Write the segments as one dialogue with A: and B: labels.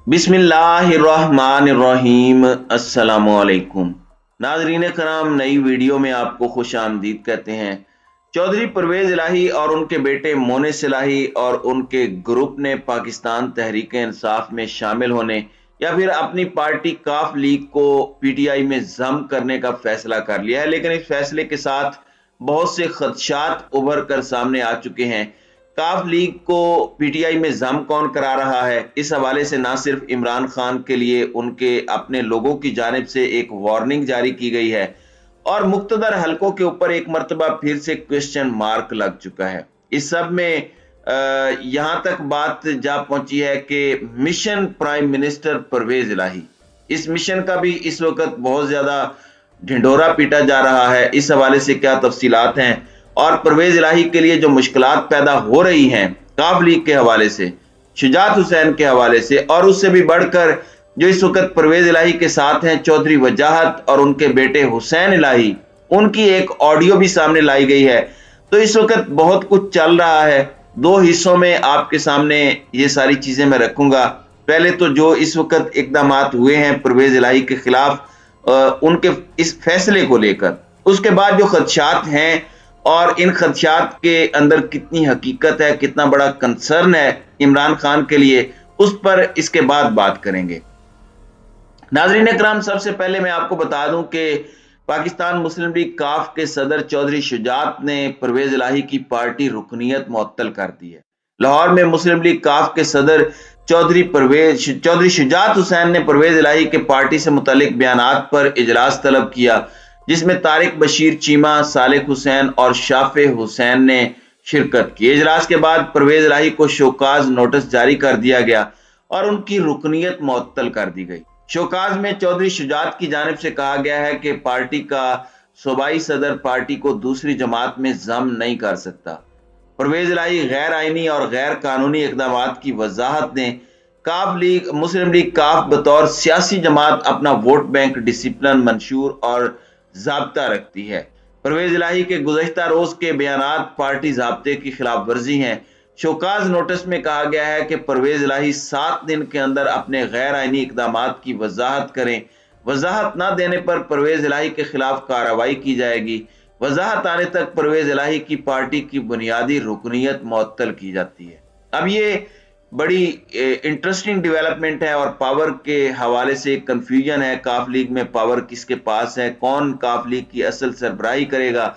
A: बिस्मिल्लाहिर्रहमानिर्रहीम। अस्सलामुअलैकुम नाजरीन कराम, नई वीडियो में आपको खुश आमदीद कहते हैं। चौधरी परवेज इलाही और उनके बेटे मोनिस इलाही और उनके ग्रुप ने पाकिस्तान तहरीक इंसाफ में शामिल होने या फिर अपनी पार्टी काफ लीग को पीटीआई में जम करने का फैसला कर लिया है, लेकिन इस फैसले के साथ बहुत से खदशात उभर कर सामने आ चुके हैं। काफ लीग को पीटीआई में जम कौन करा रहा है, इस हवाले से ना सिर्फ इमरान खान के लिए उनके अपने लोगों की जानिब से एक वार्निंग जारी की गई है और मुख्तदर हलकों के ऊपर एक मरतबा फिर से क्वेश्चन मार्क लग चुका है। इस सब में यहां तक बात जा पहुंची है कि मिशन प्राइम मिनिस्टर परवेज इलाही, इस मिशन का भी इस वक्त बहुत ज्यादा ढिंढोरा पीटा जा रहा है। इस हवाले से क्या तफसीलात हैं और परवेज इलाही के लिए जो मुश्किलात पैदा हो रही हैं काफ लीग के हवाले से, शुजात हुसैन के हवाले से, और उससे भी बढ़कर जो इस वक्त परवेज इलाही के साथ हैं चौधरी वजाहत और उनके बेटे हुसैन इलाही, उनकी एक ऑडियो भी सामने लाई गई है। तो इस वक्त बहुत कुछ चल रहा है। दो हिस्सों में आपके सामने ये सारी चीजें मैं रखूंगा। पहले तो जो इस वक्त इकदाम हुए हैं परवेज इलाही के खिलाफ उनके इस फैसले को लेकर, उसके बाद जो खदशात हैं और इन खदशात के अंदर कितनी हकीकत है, कितना बड़ा कंसर्न है इमरान खान के लिए, उस पर इसके बाद बात करेंगे। नाजरीन इकराम, सबसे पहले मैं आपको बता दूं कि पाकिस्तान मुस्लिम लीग काफ के सदर चौधरी शुजात ने परवेज इलाही की पार्टी रुकनीत मुअत्तल कर दी है। लाहौर में मुस्लिम लीग काफ के सदर चौधरी शुजात हुसैन ने परवेज इलाही के पार्टी से मुतल्लिक बयानात पर इजलास तलब किया, जिसमें तारिक बशीर चीमा, सालिक हुसैन और शाफे हुसैन ने शिरकत की। इजलास के बाद परवेज इलाही को शोकाज नोटिस जारी कर दिया गया और उनकी रुकनीत मुअत्तल कर दी गई। शोकाज में चौधरी शुजात की जानिब से कहा गया है कि पार्टी का सूबाई सदर पार्टी को दूसरी जमात में जम नहीं कर सकता। परवेज इलाही गैर आईनी और गैर कानूनी इकदाम की वजाहत दें। काफ लीग मुस्लिम लीग काफ बतौर सियासी जमात अपना वोट बैंक डिसिप्लिन मंशूर और जाब्ता रखती है। परवेज इलाही के गुज़श्ता रोज के बयानात पार्टी जाब्ते की खिलाफ वर्जी हैं। शोकाज नोटिस में कहा गया है कि परवेज इलाही 7 दिन के अंदर अपने गैर आईनी इकदामात की वजाहत करें। वजाहत ना देने पर परवेज इलाही के खिलाफ कार्रवाई की जाएगी। वजाहत आने तक परवेज इलाही की पार्टी की बुनियादी रुकनीत मुअत्तल की जाती है। अब ये बड़ी इंटरेस्टिंग डेवलपमेंट है और पावर के हवाले से कंफ्यूजन है। काफ लीग में पावर किसके पास है, कौन काफ लीग की असल सरबराही करेगा,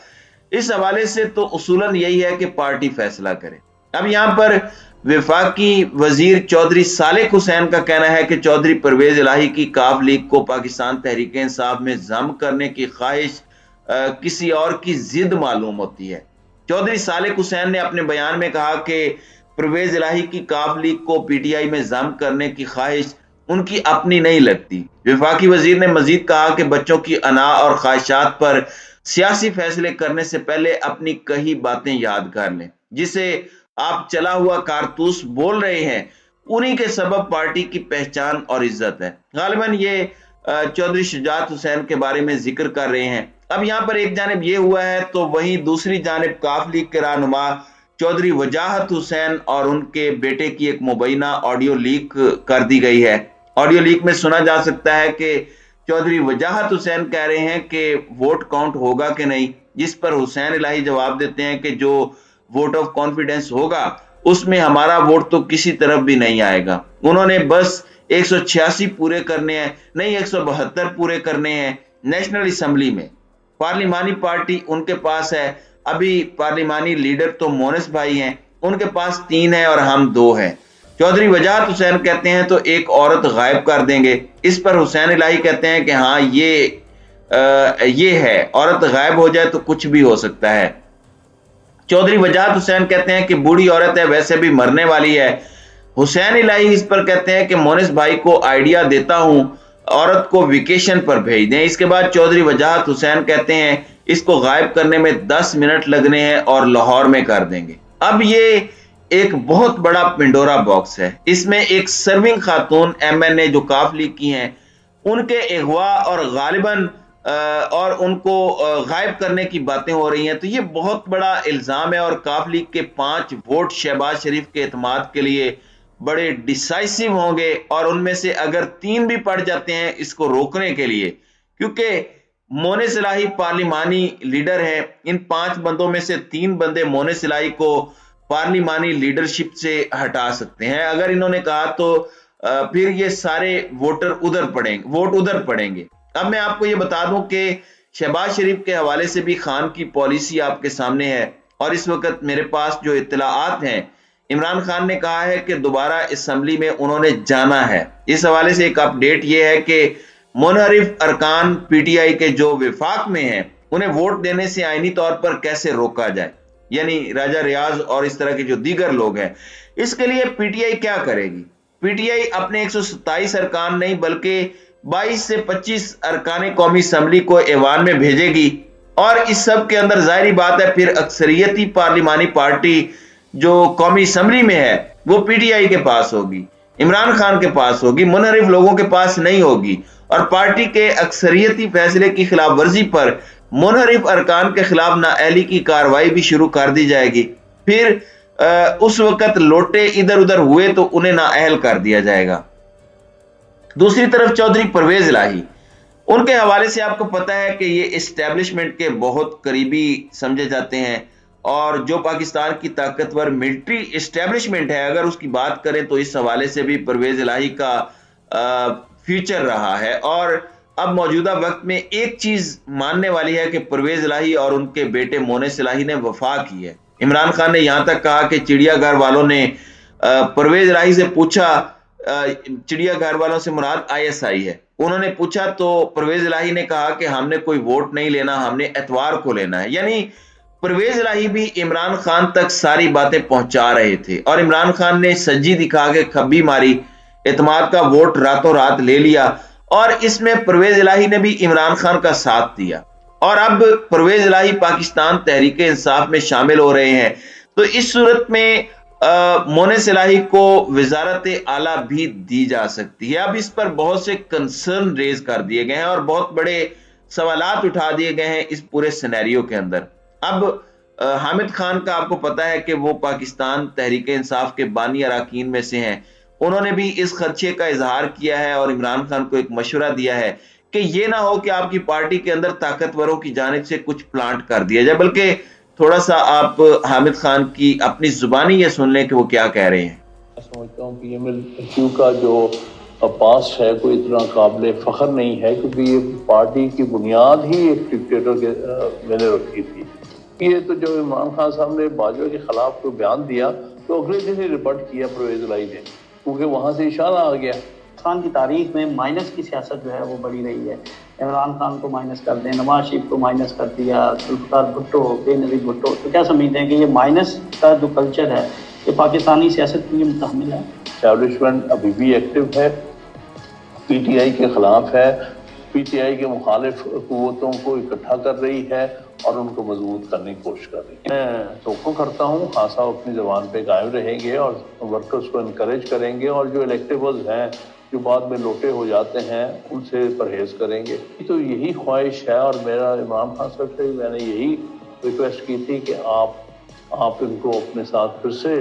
A: इस हवाले से तो उसूलन यही है कि पार्टी फैसला करे। अब यहाँ पर वफाकी वजीर चौधरी सालिक हुसैन का कहना है कि चौधरी परवेज इलाही की काफ लीग को पाकिस्तान तहरीक इंसाफ में जम करने की ख्वाहिश किसी और की जिद मालूम होती है। चौधरी सालिक हुसैन ने अपने बयान में कहा कि परवेज इलाही की काफ लीग को पीटीआई में जम करने की ख्वाहिश उनकी अपनी नहीं लगती। वफाकी वजीर ने मजीद कहा कि बच्चों की अना और ख्वाहिशात पर सियासी फैसले करने से पहले अपनी कही बातें याद कर लें। जिसे आप चला हुआ कारतूस बोल रहे हैं, उन्हीं के सबब पार्टी की पहचान और इज्जत है। गालिबन ये चौधरी शुजात हुसैन के बारे में जिक्र कर रहे हैं। अब यहाँ पर एक जानिब ये हुआ है तो वहीं दूसरी जानिब काफ लीग के रहनुमा चौधरी वजाहत हुसैन और उनके बेटे की एक मुबैना ऑडियो लीक कर दी गई है। ऑडियो लीक में सुना जा सकता है कि चौधरी वजाहत हुसैन कह रहे हैं कि वोट काउंट होगा कि नहीं, जिस पर हुसैन इलाही जवाब देते हैं कि जो वोट ऑफ कॉन्फिडेंस होगा उसमें हमारा वोट तो किसी तरफ भी नहीं आएगा। उन्होंने बस 186 पूरे करने हैं, नहीं 172 पूरे करने हैं। नेशनल असेंबली में पार्लिमानी पार्टी उनके पास है। अभी पार्लिमानी लीडर तो मोनिस भाई हैं, उनके पास 3 है और हम 2 हैं। चौधरी वजाहत हुसैन कहते हैं तो एक औरत गायब कर देंगे। इस पर हुसैन इलाही कहते हैं कि हाँ ये है, औरत गायब हो जाए तो कुछ भी हो सकता है। चौधरी वजाहत हुसैन कहते हैं कि बूढ़ी औरत है, वैसे भी मरने वाली है। हुसैन इलाही इस पर कहते हैं कि मोनिस भाई को आइडिया देता हूं, औरत को वेकेशन पर भेज दें। इसके बाद चौधरी वजाहत हुसैन कहते हैं इसको गायब करने में 10 मिनट लगने हैं और लाहौर में कर देंगे। अब ये एक बहुत बड़ा पिंडोरा बॉक्स है। इसमें एक सर्विंग खातून एमएनए जो काफ लीग की हैं, उनके अगवा और गालिबन और उनको गायब करने की बातें हो रही हैं। तो ये बहुत बड़ा इल्जाम है और काफ लीग के 5 वोट शहबाज शरीफ के एतमाद के लिए بڑے ڈیسائسو ہوں گے، اور ان میں سے اگر 3 بھی پڑ جاتے ہیں اس کو روکنے کے لیے، کیونکہ مونے صلاحی پارلیمانی لیڈر ہیں، ان 5 بندوں میں سے 3 بندے مونے صلاحی کو پارلیمانی لیڈرشپ سے ہٹا سکتے ہیں۔ اگر انہوں نے کہا تو پھر یہ سارے ووٹ ادھر پڑیں گے۔ اب میں آپ کو یہ بتا دوں کہ شہباز شریف کے حوالے سے بھی خان کی پالیسی آپ کے سامنے ہے، اور اس وقت میرے پاس جو اطلاعات ہیں، عمران خان نے کہا ہے کہ دوبارہ اسمبلی میں انہوں نے جانا ہے۔ اس حوالے سے ایک اپڈیٹ یہ ہے کہ منحرف ارکان پی ٹی آئی کے جو وفاق میں ہیں، انہیں ووٹ دینے سے آئینی طور پر کیسے روکا جائے، یعنی راجہ ریاض اور اس طرح کے جو دیگر لوگ ہیں۔ اس کے لیے پی ٹی آئی کیا کرے گی؟ پی ٹی آئی اپنے 127 ارکان نہیں بلکہ 22 سے 25 ارکان قومی اسمبلی کو ایوان میں بھیجے گی، اور اس سب کے اندر ظاہری بات ہے پھر اکثریتی پارلیمانی پارٹی جو قومی اسمبلی میں ہے وہ پی ٹی آئی کے پاس ہوگی، عمران خان کے پاس ہوگی، منحرف لوگوں کے پاس نہیں ہوگی، اور پارٹی کے اکثریتی فیصلے کی خلاف ورزی پر منحرف ارکان کے خلاف نااہلی کی کارروائی بھی شروع کر دی جائے گی۔ پھر اس وقت لوٹے ادھر ادھر ہوئے تو انہیں نااہل کر دیا جائے گا۔ دوسری طرف چودھری پرویز الہی، ان کے حوالے سے آپ کو پتا ہے کہ یہ اسٹیبلشمنٹ کے بہت قریبی سمجھے جاتے ہیں، اور جو پاکستان کی طاقتور ملٹری اسٹیبلشمنٹ ہے اگر اس کی بات کریں تو اس حوالے سے بھی پرویز الہی کا فیوچر رہا ہے۔ اور اب موجودہ وقت میں ایک چیز ماننے والی ہے کہ پرویز الہی اور ان کے بیٹے مونس الہی نے وفا کی ہے۔ عمران خان نے یہاں تک کہا کہ چڑیا گھر والوں نے پرویز الہی سے پوچھا، چڑیا گھر والوں سے مراد آئی ایس آئی ہے، انہوں نے پوچھا تو پرویز الہی نے کہا کہ ہم نے کوئی ووٹ نہیں لینا، ہم نے اتوار کو لینا ہے۔ یعنی پرویز الہی بھی عمران خان تک ساری باتیں پہنچا رہے تھے، اور عمران خان نے سجی دکھا کے کھبی ماری، اعتماد کا ووٹ راتوں رات لے لیا، اور اس میں پرویز الہی نے بھی عمران خان کا ساتھ دیا، اور اب پرویز الہی پاکستان تحریک انصاف میں شامل ہو رہے ہیں۔ تو اس صورت میں مونس الہی کو وزارت اعلیٰ بھی دی جا سکتی ہے۔ اب اس پر بہت سے کنسرن ریز کر دیے گئے ہیں اور بہت بڑے سوالات اٹھا دیے گئے ہیں اس پورے سینیریو کے اندر۔ اب حامد خان کا آپ کو پتا ہے کہ وہ پاکستان تحریک انصاف کے بانی اراکین میں سے ہیں، انہوں نے بھی اس خدشے کا اظہار کیا ہے اور عمران خان کو ایک مشورہ دیا ہے کہ یہ نہ ہو کہ آپ کی پارٹی کے اندر طاقتوروں کی جانب سے کچھ پلانٹ کر دیا جائے، بلکہ تھوڑا سا آپ حامد خان کی اپنی زبانی یہ سن لیں کہ وہ کیا کہہ رہے ہیں۔
B: سمجھتا ہوں کہ یہ MLQ کا جو پاسٹ ہے کوئی اتنا قابل فخر نہیں ہے، کیونکہ یہ پارٹی کی بنیاد ہی ایک ڈکٹیٹر کے میں نے رکھی تھی۔ یہ تو جو عمران خان صاحب نے باجوہ کے خلاف کوئی بیان دیا تو اگلے دن ہی رپورٹ کیا پرویز الہی نے، کیونکہ وہاں سے اشارہ آ گیا۔
C: پاکستان کی تاریخ میں مائنس کی سیاست جو ہے وہ بڑی رہی ہے۔ عمران خان کو مائنس کر دیں، نواز شریف کو مائنس کر دیا، ذوالفقار بھٹو، بے نظیر بھٹو، تو کیا سمجھتے ہیں کہ یہ مائنس کا جو کلچر ہے یہ پاکستانی سیاست کے لیے متحمل ہے؟
B: اسٹیبلشمنٹ ابھی بھی ایکٹیو ہے، پی ٹی آئی کے خلاف ہے، پی ٹی آئی کے مخالف قوتوں کو اکٹھا کر رہی ہے اور ان کو مضبوط کرنے کی کوشش کر رہی ہے۔ میں توقع کرتا ہوں خان صاحب اپنی زبان پہ قائم رہیں گے اور ورکرز کو انکریج کریں گے، اور جو الیکٹیبلز ہیں جو بعد میں لوٹے ہو جاتے ہیں ان سے پرہیز کریں گے۔ تو یہی خواہش ہے، اور میرا عمران خان صاحب سے میں نے یہی ریکویسٹ کی تھی کہ آپ ان کو اپنے ساتھ پھر سے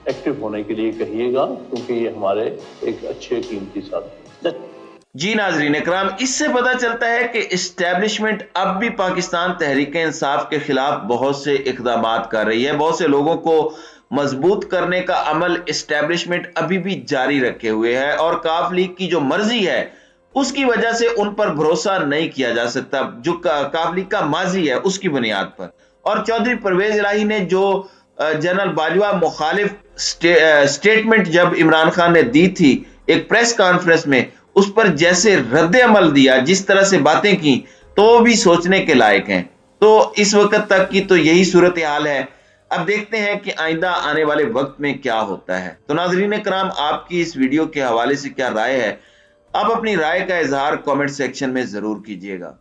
B: ایکٹیو ہونے کے لیے کہیے گا، کیونکہ یہ ہمارے ایک اچھے قیمتی ساتھی ہیں۔
A: جی ناظرین اکرام، اس سے پتہ چلتا ہے کہ اسٹیبلشمنٹ اب بھی پاکستان تحریک انصاف کے خلاف بہت سے اقدامات کر رہی ہے، بہت سے لوگوں کو مضبوط کرنے کا عمل اسٹیبلشمنٹ ابھی بھی جاری رکھے ہوئے ہے، اور کاف لیگ کی جو مرضی ہے اس کی وجہ سے ان پر بھروسہ نہیں کیا جا سکتا، جو کاف لیگ کا ماضی ہے اس کی بنیاد پر۔ اور چودھری پرویز الہی نے جو جنرل باجوہ مخالف سٹیٹمنٹ جب عمران خان نے دی تھی ایک پریس کانفرنس میں، اس پر جیسے رد عمل دیا، جس طرح سے باتیں کی، تو وہ بھی سوچنے کے لائق ہیں۔ تو اس وقت تک کی تو یہی صورتحال ہے، اب دیکھتے ہیں کہ آئندہ آنے والے وقت میں کیا ہوتا ہے۔ تو ناظرین کرام، آپ کی اس ویڈیو کے حوالے سے کیا رائے ہے؟ آپ اپنی رائے کا اظہار کامنٹ سیکشن میں ضرور کیجیے گا۔